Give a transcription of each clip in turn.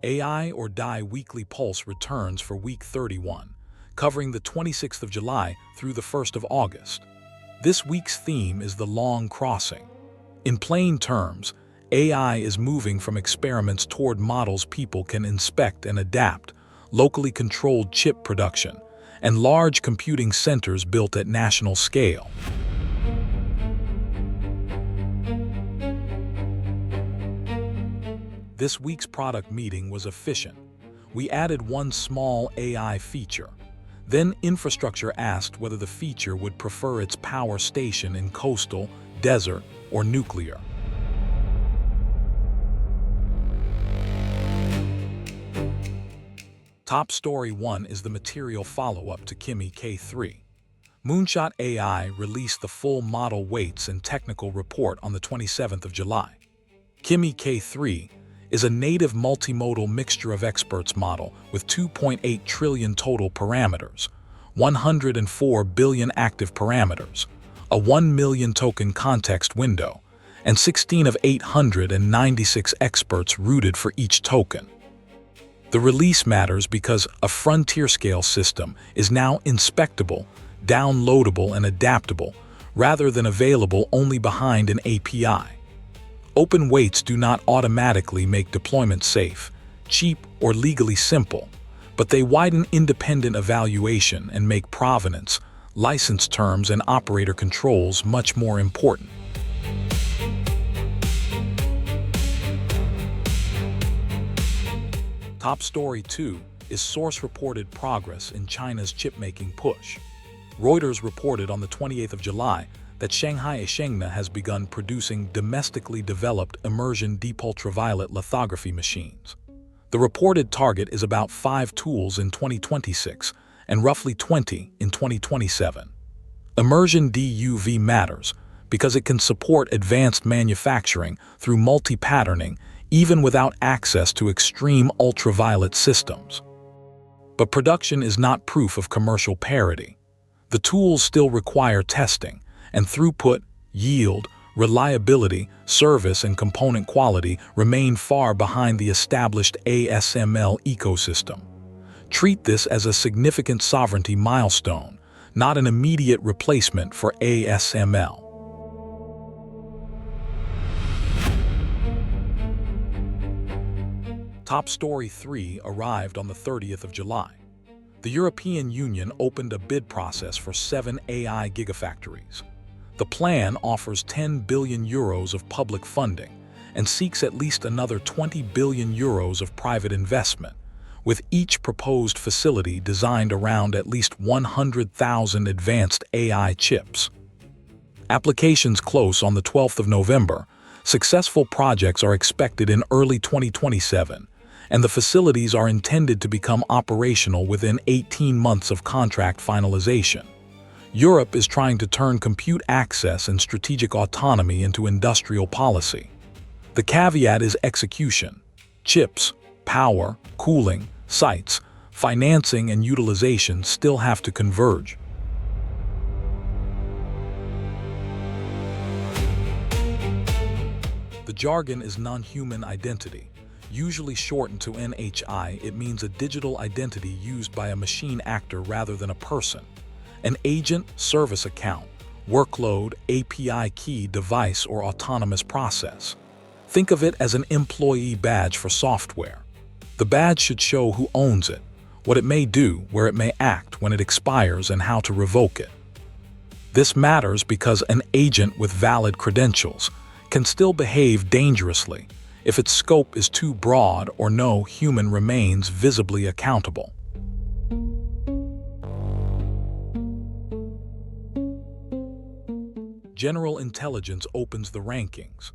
AI or Die Weekly Pulse returns for week 31, covering the 26th of July through the 1st of August. This week's theme is the long crossing. In plain terms, AI is moving from experiments toward models people can inspect and adapt, locally controlled chip production, and large computing centers built at national scale. This week's product meeting was efficient. We added one small AI feature. Then infrastructure asked whether the feature would prefer its power station in coastal, desert, or nuclear. Top Story 1 is the material follow-up to Kimi K3. Moonshot AI released the full model weights and technical report on the 27th of July. Kimi K3 is a native multimodal mixture of experts model with 2.8 trillion total parameters, 104 billion active parameters, a 1 million token context window, and 16 of 896 experts rooted for each token. The release matters because a frontier-scale system is now inspectable, downloadable, and adaptable, rather than available only behind an API. Open weights do not automatically make deployment safe, cheap, or legally simple, but they widen independent evaluation and make provenance, license terms, and operator controls much more important. Top Story 2 is source-reported progress in China's chip-making push. Reuters reported on the 28th of July that Shanghai Shengna has begun producing domestically developed immersion deep ultraviolet lithography machines. The reported target is about 5 tools in 2026 and roughly 20 in 2027. Immersion DUV matters because it can support advanced manufacturing through multi-patterning even without access to extreme ultraviolet systems. But production is not proof of commercial parity. The tools still require testing, and throughput, yield, reliability, service, and component quality remain far behind the established ASML ecosystem. Treat this as a significant sovereignty milestone, not an immediate replacement for ASML. Top Story 3 arrived on the 30th of July. The European Union opened a bid process for 7 AI gigafactories. The plan offers 10 billion euros of public funding and seeks at least another 20 billion euros of private investment, with each proposed facility designed around at least 100,000 advanced AI chips. Applications close on the 12th of November. Successful projects are expected in early 2027, and the facilities are intended to become operational within 18 months of contract finalization. Europe is trying to turn compute access and strategic autonomy into industrial policy. The caveat is execution. Chips, power, cooling, sites, financing, and utilization still have to converge. The jargon is non-human identity. Usually shortened to NHI, it means a digital identity used by a machine actor rather than a person. An agent, service account, workload, API key, device, or autonomous process. Think of it as an employee badge for software. The badge should show who owns it, what it may do, where it may act when it expires, and how to revoke it. This matters because an agent with valid credentials can still behave dangerously if its scope is too broad or no human remains visibly accountable. General Intelligence opens the rankings.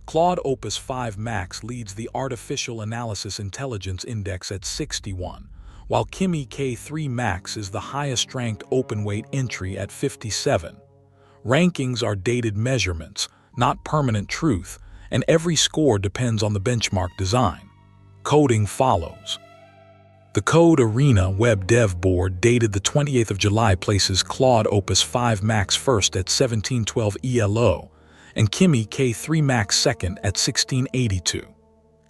Claude Opus 5 Max leads the Artificial Analysis Intelligence Index at 61, while Kimi K3 Max is the highest-ranked open-weight entry at 57. Rankings are dated measurements, not permanent truth, and every score depends on the benchmark design. Coding follows. The Code Arena Web Dev Board dated the 28th of July places Claude Opus 5 Max first at 1712 ELO and Kimi K3 Max second at 1682.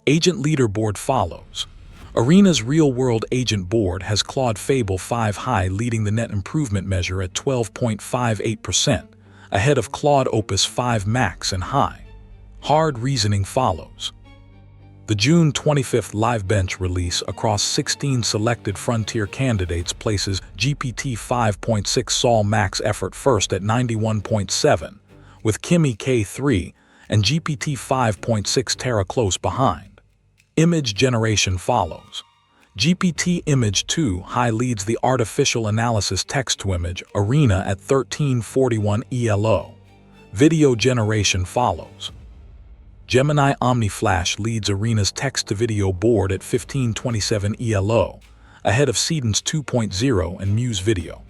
Agent Leaderboard follows. Arena's real-world agent board has Claude Fable 5 High leading the net improvement measure at 12.58%, ahead of Claude Opus 5 Max and High. Hard reasoning follows. The June 25th live bench release across 16 selected frontier candidates places GPT 5.6 Sol Max effort first at 91.7, with Kimi K3 and GPT 5.6 Terra close behind. Image generation follows. GPT Image 2 High leads the artificial analysis text-to-image Arena at 1341 ELO. Video generation follows. Gemini Omni Flash leads Arena's text-to-video board at 1527 ELO, ahead of Sedence 2.0 and Muse Video.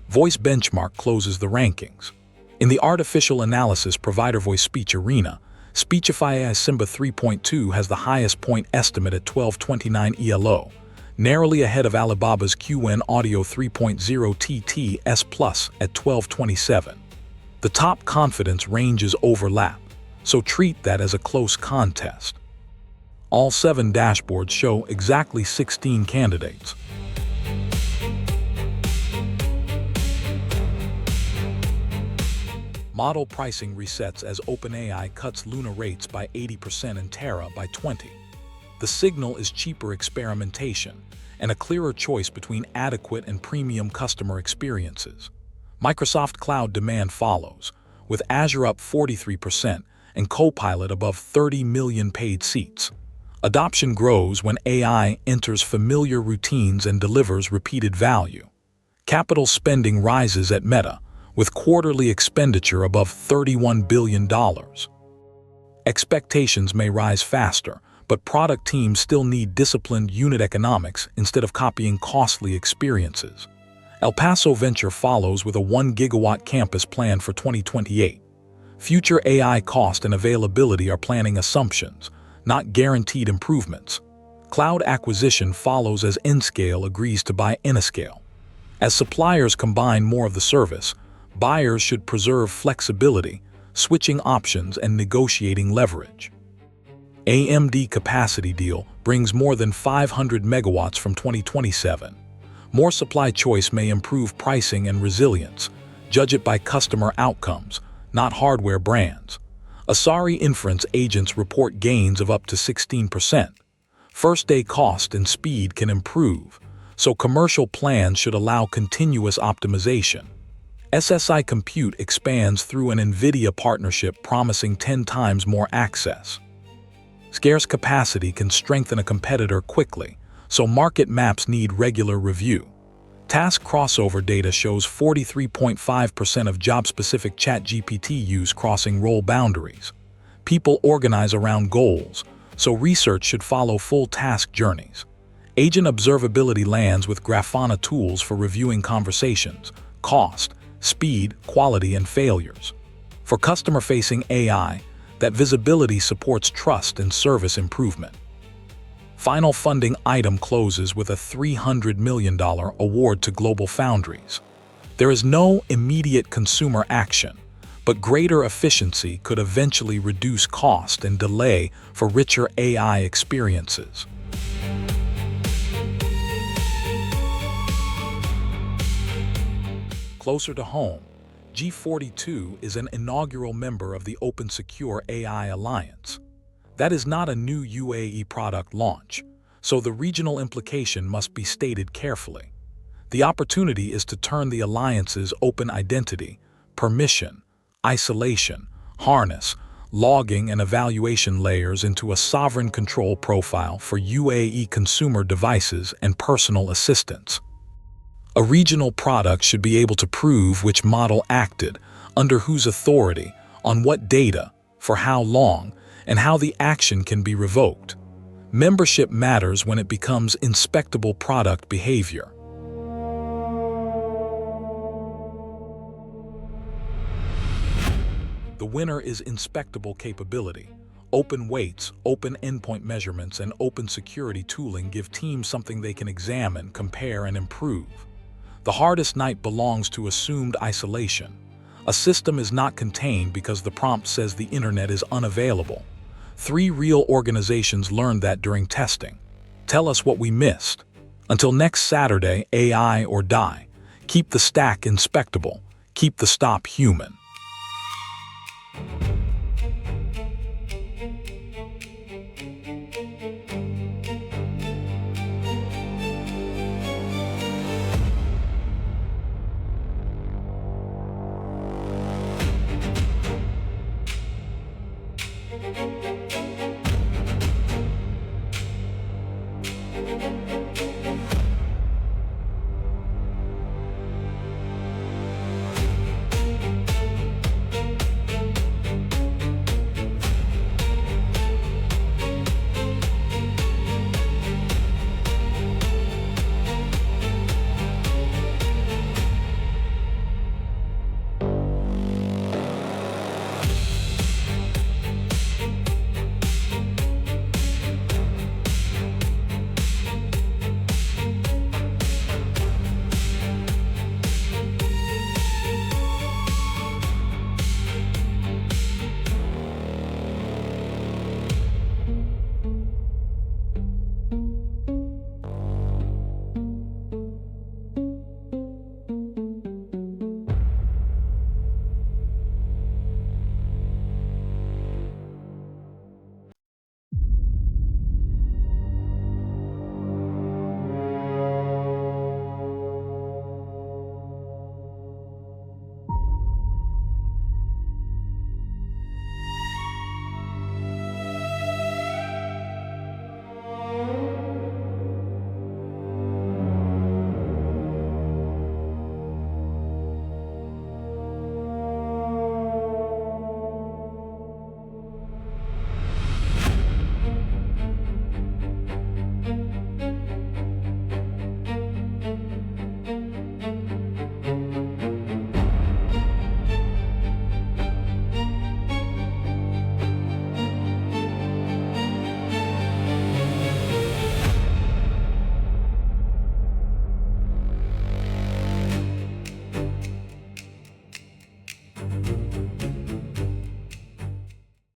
Voice Benchmark closes the rankings. In the artificial analysis provider Voice Speech Arena, Speechify AI Simba 3.2 has the highest point estimate at 1229 ELO, narrowly ahead of Alibaba's QN Audio 3.0 TT-S Plus at 1227. The top confidence ranges overlap, so treat that as a close contest. All 7 dashboards show exactly 16 candidates. Model pricing resets as OpenAI cuts Luna rates by 80% and Terra by 20%. The signal is cheaper experimentation and a clearer choice between adequate and premium customer experiences. Microsoft Cloud demand follows, with Azure up 43% and Copilot above 30 million paid seats. Adoption grows when AI enters familiar routines and delivers repeated value. Capital spending rises at Meta, with quarterly expenditure above $31 billion. Expectations may rise faster, but product teams still need disciplined unit economics instead of copying costly experiences. El Paso Venture follows with a 1 gigawatt campus plan for 2028. Future AI cost and availability are planning assumptions, not guaranteed improvements. Cloud acquisition follows as Nscale agrees to buy Eniscale. As suppliers combine more of the service, buyers should preserve flexibility, switching options and negotiating leverage. AMD capacity deal brings more than 500 megawatts from 2027. More supply choice may improve pricing and resilience. Judge it by customer outcomes, not hardware brands. Asari inference agents report gains of up to 16%. First-day cost and speed can improve, so commercial plans should allow continuous optimization. SSI Compute expands through an NVIDIA partnership promising 10 times more access. Scarce capacity can strengthen a competitor quickly, so market maps need regular review. Task crossover data shows 43.5% of job-specific ChatGPT use crossing role boundaries. People organize around goals, so research should follow full task journeys. Agent observability lands with Grafana tools for reviewing conversations, cost, speed, quality, and failures. For customer-facing AI, that visibility supports trust and service improvement. Final funding item closes with a $300 million award to GlobalFoundries. There is no immediate consumer action, but greater efficiency could eventually reduce cost and delay for richer AI experiences. Closer to home, G42 is an inaugural member of the Open Secure AI Alliance. That is not a new UAE product launch, so the regional implication must be stated carefully. The opportunity is to turn the alliance's open identity, permission, isolation, harness, logging, and evaluation layers into a sovereign control profile for UAE consumer devices and personal assistants. A regional product should be able to prove which model acted, under whose authority, on what data, for how long, and how the action can be revoked. Membership matters when it becomes inspectable product behavior. The winner is inspectable capability. Open weights, open endpoint measurements, and open security tooling give teams something they can examine, compare, and improve. The hardest night belongs to assumed isolation. A system is not contained because the prompt says the internet is unavailable. 3 real organizations learned that during testing. Tell us what we missed. Until next Saturday, AI or die. Keep the stack inspectable. Keep the stop human.